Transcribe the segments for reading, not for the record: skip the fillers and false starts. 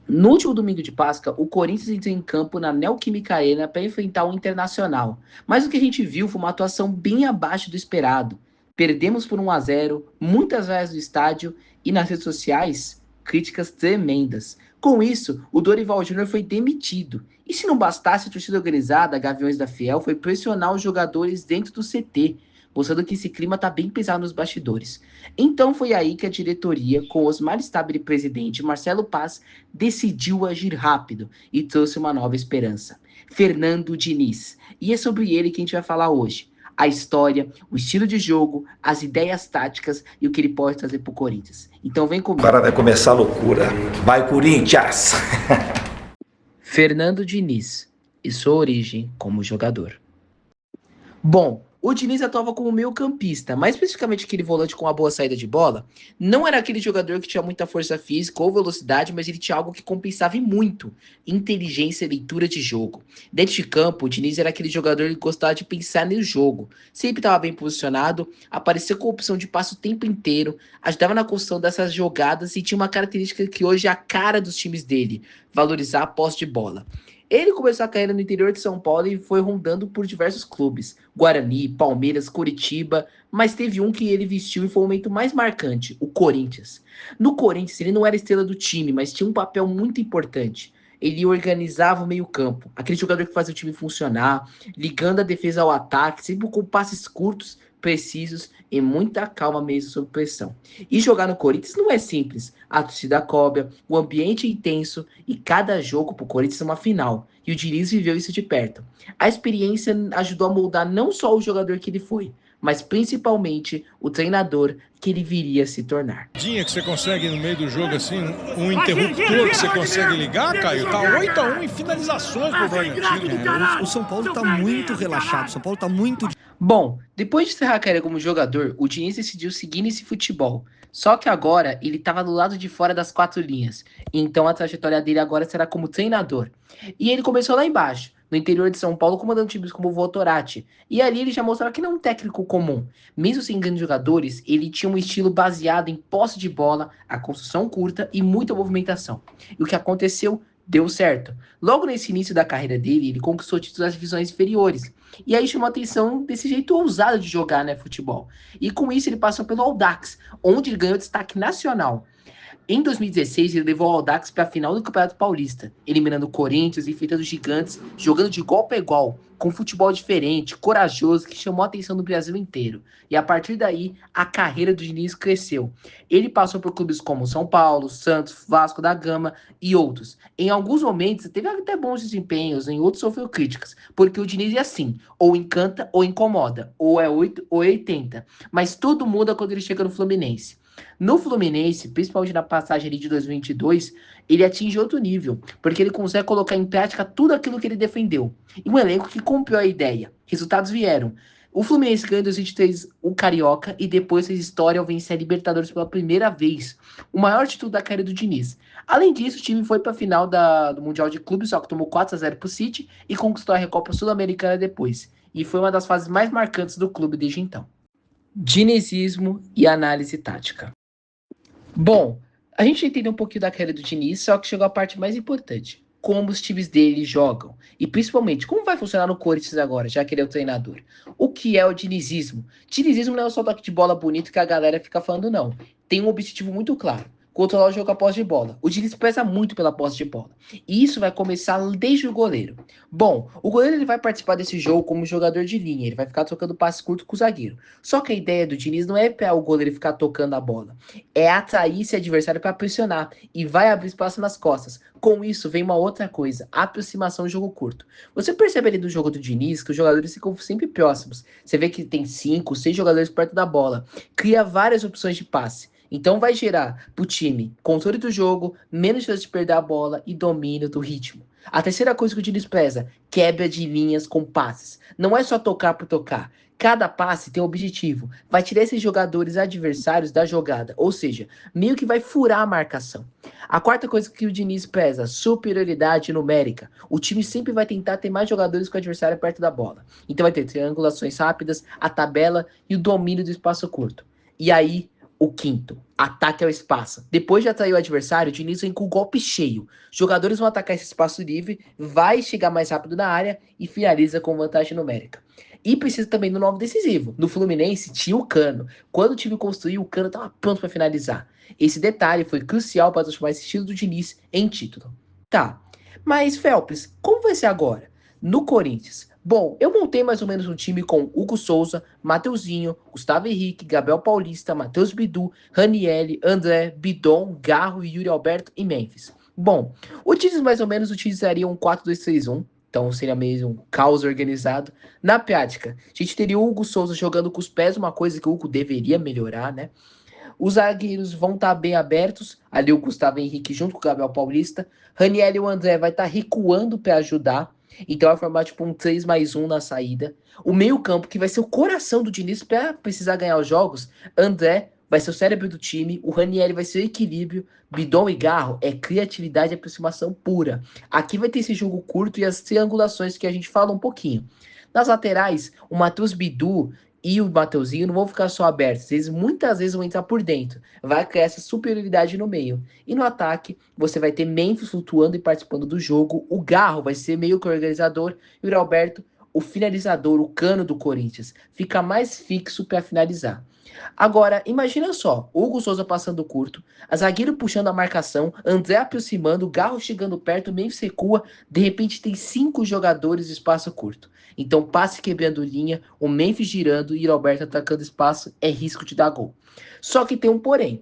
No último domingo de Páscoa, o Corinthians entrou em campo na Neoquímica Arena para enfrentar o Internacional. Mas o que a gente viu foi uma atuação bem abaixo do esperado. Perdemos por 1-0, muitas vaias do estádio e nas redes sociais, críticas tremendas. Com isso, o Dorival Júnior foi demitido. E se não bastasse, a torcida organizada, Gaviões da Fiel, foi pressionar os jogadores dentro do CT, mostrando que esse clima está bem pesado nos bastidores. Então foi aí que a diretoria, com Osmar Stabile presidente e Marcelo Paz, decidiu agir rápido e trouxe uma nova esperança. Fernando Diniz. E é sobre ele que a gente vai falar hoje. A história, o estilo de jogo, as ideias táticas e o que ele pode trazer para o Corinthians. Então vem comigo. Agora vai começar a loucura. Vai, Corinthians! Fernando Diniz e sua origem como jogador. Bom, o Diniz atuava como meio-campista, mais especificamente aquele volante com uma boa saída de bola. Não era aquele jogador que tinha muita força física ou velocidade, mas ele tinha algo que compensava e muito: inteligência e leitura de jogo. Dentro de campo, o Diniz era aquele jogador que gostava de pensar no jogo. Sempre estava bem posicionado, aparecia com a opção de passe o tempo inteiro, ajudava na construção dessas jogadas e tinha uma característica que hoje é a cara dos times dele: valorizar a posse de bola. Ele começou a carreira no interior de São Paulo e foi rondando por diversos clubes: Guarani, Palmeiras, Curitiba, mas teve um que ele vestiu e foi o momento mais marcante: o Corinthians. No Corinthians, ele não era estrela do time, mas tinha um papel muito importante. Ele organizava o meio-campo, aquele jogador que fazia o time funcionar, ligando a defesa ao ataque, sempre com passes curtos, precisos e muita calma mesmo sob pressão. E jogar no Corinthians não é simples. A torcida cobra, o ambiente é intenso e cada jogo pro Corinthians é uma final. E o Diniz viveu isso de perto. A experiência ajudou a moldar não só o jogador que ele foi, mas principalmente o treinador que ele viria a se tornar. Que você consegue no meio do jogo assim, um interruptor que você consegue ligar, Caio, tá 8-1 em finalizações pro Bragantino. O São Paulo tá muito relaxado, o São Paulo tá muito... Bom, depois de encerrar a carreira como jogador, o Diniz decidiu seguir nesse futebol. Só que agora ele estava do lado de fora das quatro linhas. Então a trajetória dele agora será como treinador. E ele começou lá embaixo, no interior de São Paulo, comandando times como o Votorati. E ali ele já mostrava que não é um técnico comum. Mesmo sem grandes jogadores, ele tinha um estilo baseado em posse de bola, a construção curta e muita movimentação. E o que aconteceu? Deu certo. Logo nesse início da carreira dele, ele conquistou títulos das divisões inferiores. E aí chamou a atenção desse jeito ousado de jogar, né, futebol. E com isso ele passou pelo Audax, onde ele ganhou destaque nacional. Em 2016, ele levou o Audax para a final do Campeonato Paulista, eliminando o Corinthians e enfrentando os gigantes, jogando de igual para igual, com um futebol diferente, corajoso, que chamou a atenção do Brasil inteiro. E a partir daí, a carreira do Diniz cresceu. Ele passou por clubes como São Paulo, Santos, Vasco da Gama e outros. Em alguns momentos, teve até bons desempenhos, em outros sofreu críticas, porque o Diniz é assim: ou encanta ou incomoda, ou é 8 ou é 80. Mas tudo muda quando ele chega no Fluminense. No Fluminense, principalmente na passagem ali de 2022, ele atinge outro nível, porque ele consegue colocar em prática tudo aquilo que ele defendeu. E um elenco que comprou a ideia. Resultados vieram. O Fluminense ganhou em 2023 o Carioca e depois fez história ao vencer a Libertadores pela primeira vez. O maior título da carreira do Diniz. Além disso, o time foi para a final do Mundial de Clubes, só que tomou 4-0 para o City e conquistou a Recopa Sul-Americana depois. E foi uma das fases mais marcantes do clube desde então. Dinizismo e análise tática. Bom, a gente entendeu um pouquinho da carreira do Diniz, só que chegou a parte mais importante: como os times dele jogam. E principalmente, como vai funcionar no Corinthians agora, já que ele é o treinador. O que é o dinizismo? Dinizismo não é só toque de bola bonito que a galera fica falando, não. Tem um objetivo muito claro: controlar o jogo a posse de bola. O Diniz pesa muito pela posse de bola. E isso vai começar desde o goleiro. Bom, o goleiro ele vai participar desse jogo como jogador de linha. Ele vai ficar trocando passe curto com o zagueiro. Só que a ideia do Diniz não é para o goleiro ficar tocando a bola. É atrair esse adversário para pressionar. E vai abrir espaço nas costas. Com isso vem uma outra coisa: aproximação do jogo curto. Você percebe ali do jogo do Diniz que os jogadores ficam sempre próximos. Você vê que tem 5, 6 jogadores perto da bola. Cria várias opções de passe. Então vai gerar pro time controle do jogo, menos chance de perder a bola e domínio do ritmo. A terceira coisa que o Diniz preza: quebra de linhas com passes. Não é só tocar por tocar. Cada passe tem um objetivo. Vai tirar esses jogadores adversários da jogada. Ou seja, meio que vai furar a marcação. A quarta coisa que o Diniz preza: superioridade numérica. O time sempre vai tentar ter mais jogadores que o adversário perto da bola. Então vai ter triangulações rápidas, a tabela e o domínio do espaço curto. E aí O quinto, ataque ao espaço. Depois de atrair o adversário, o Diniz vem com o golpe cheio. Jogadores vão atacar esse espaço livre, vai chegar mais rápido na área e finaliza com vantagem numérica. E precisa também do nome decisivo. No Fluminense tinha o Cano. Quando o time construiu, o Cano estava pronto para finalizar. Esse detalhe foi crucial para transformar esse estilo do Diniz em título. Tá, mas Phelps, como vai ser agora? No Corinthians, bom, eu montei mais ou menos um time com Hugo Souza, Mateuzinho, Gustavo Henrique, Gabriel Paulista, Matheus Bidu, Ranieri, André, Bidon, Garro, Yuri Alberto e Memphis. Bom, o Diniz mais ou menos utilizaria um 4-2-3-1, então seria mesmo um caos organizado. Na prática, a gente teria o Hugo Souza jogando com os pés, uma coisa que o Hugo deveria melhorar, né? Os zagueiros vão estar bem abertos, ali o Gustavo Henrique junto com o Gabriel Paulista. Ranieri e o André vai estar recuando para ajudar. Então vai formar tipo um 3+1 na saída. O meio campo, que vai ser o coração do Diniz para precisar ganhar os jogos. André vai ser o cérebro do time. O Ranieri vai ser o equilíbrio. Bidon e Garro é criatividade e aproximação pura. Aqui vai ter esse jogo curto e as triangulações que a gente fala um pouquinho. Nas laterais, o Matheus Bidu e o Mateuzinho não vão ficar só abertos, eles muitas vezes vão entrar por dentro, vai criar essa superioridade no meio. E no ataque, você vai ter Memphis flutuando e participando do jogo, o Garro vai ser meio que organizador, e o Alberto, o finalizador, o Cano do Corinthians, fica mais fixo para finalizar. Agora, imagina só, Hugo Souza passando curto, a zagueiro puxando a marcação, André aproximando, Garro chegando perto, Memphis recua, de repente tem 5 jogadores de espaço curto. Então passe quebrando linha, o Memphis girando e o Alberto atacando espaço, é risco de dar gol. Só que tem um porém.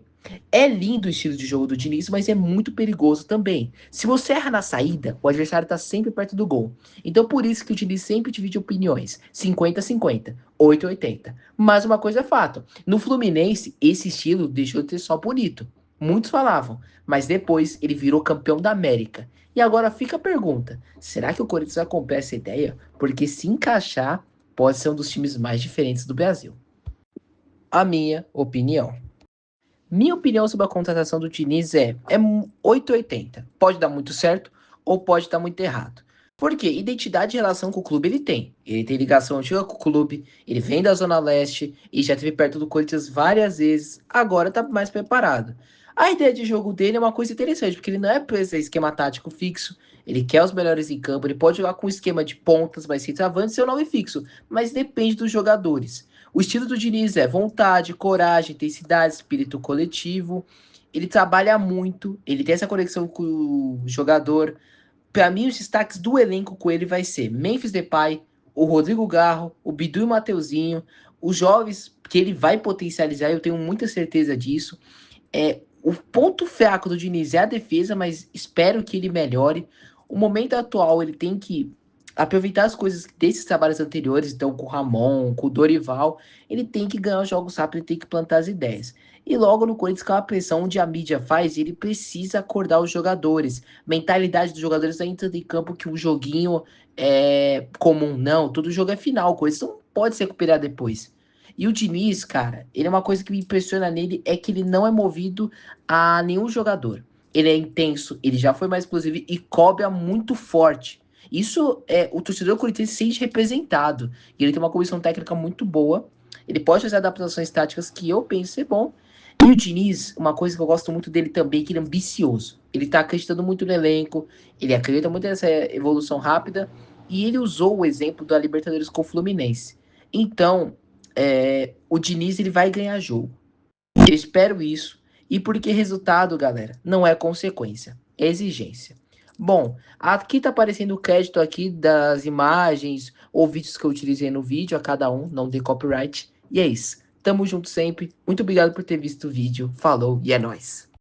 É lindo o estilo de jogo do Diniz, mas é muito perigoso também. Se você erra na saída, o adversário está sempre perto do gol. Então por isso que o Diniz sempre divide opiniões, 50-50, 8-80. Mas uma coisa é fato, no Fluminense esse estilo deixou de ser só bonito. Muitos falavam, mas depois ele virou campeão da América. E agora fica a pergunta, será que o Corinthians vai comprar essa ideia? Porque se encaixar, pode ser um dos times mais diferentes do Brasil. A minha opinião. Minha opinião sobre a contratação do Diniz é 8-80. Pode dar muito certo ou pode dar muito errado. Por quê? Identidade e relação com o clube ele tem. Ele tem ligação antiga com o clube, ele vem da Zona Leste e já esteve perto do Corinthians várias vezes, agora está mais preparado. A ideia de jogo dele é uma coisa interessante, porque ele não é para esse esquema tático fixo, ele quer os melhores em campo, ele pode jogar com um esquema de pontas, mais centroavante, seu nome fixo, mas depende dos jogadores. O estilo do Diniz é vontade, coragem, intensidade, espírito coletivo. Ele trabalha muito, ele tem essa conexão com o jogador. Para mim, os destaques do elenco com ele vai ser Memphis Depay, o Rodrigo Garro, o Bidu e o Mateuzinho, os jovens que ele vai potencializar, eu tenho muita certeza disso. O ponto fraco do Diniz é a defesa, mas espero que ele melhore. O momento atual, ele tem que aproveitar as coisas desses trabalhos anteriores, então com o Ramon, com o Dorival, ele tem que ganhar os jogos rápido, ele tem que plantar as ideias. E logo no Corinthians, com a pressão onde a mídia faz, ele precisa acordar os jogadores. Mentalidade dos jogadores é entrando em campo que o joguinho é comum, não, todo jogo é final, o Corinthians não pode se recuperar depois. E o Diniz, cara, ele é uma coisa que me impressiona nele, é que ele não é movido a nenhum jogador. Ele é intenso, ele já foi mais explosivo e cobra muito forte. Isso o torcedor corintiano se sente representado. E ele tem uma comissão técnica muito boa. Ele pode fazer adaptações táticas que eu penso ser bom. E o Diniz, uma coisa que eu gosto muito dele também, é que ele é ambicioso. Ele tá acreditando muito no elenco, ele acredita muito nessa evolução rápida. E ele usou o exemplo da Libertadores com o Fluminense. Então, o Diniz ele vai ganhar jogo. Eu espero isso. E porque resultado, galera, não é consequência, é exigência. Bom, aqui tá aparecendo o crédito aqui das imagens ou vídeos que eu utilizei no vídeo, a cada um, não tem copyright. E é isso. Tamo junto sempre. Muito obrigado por ter visto o vídeo. Falou e é nóis.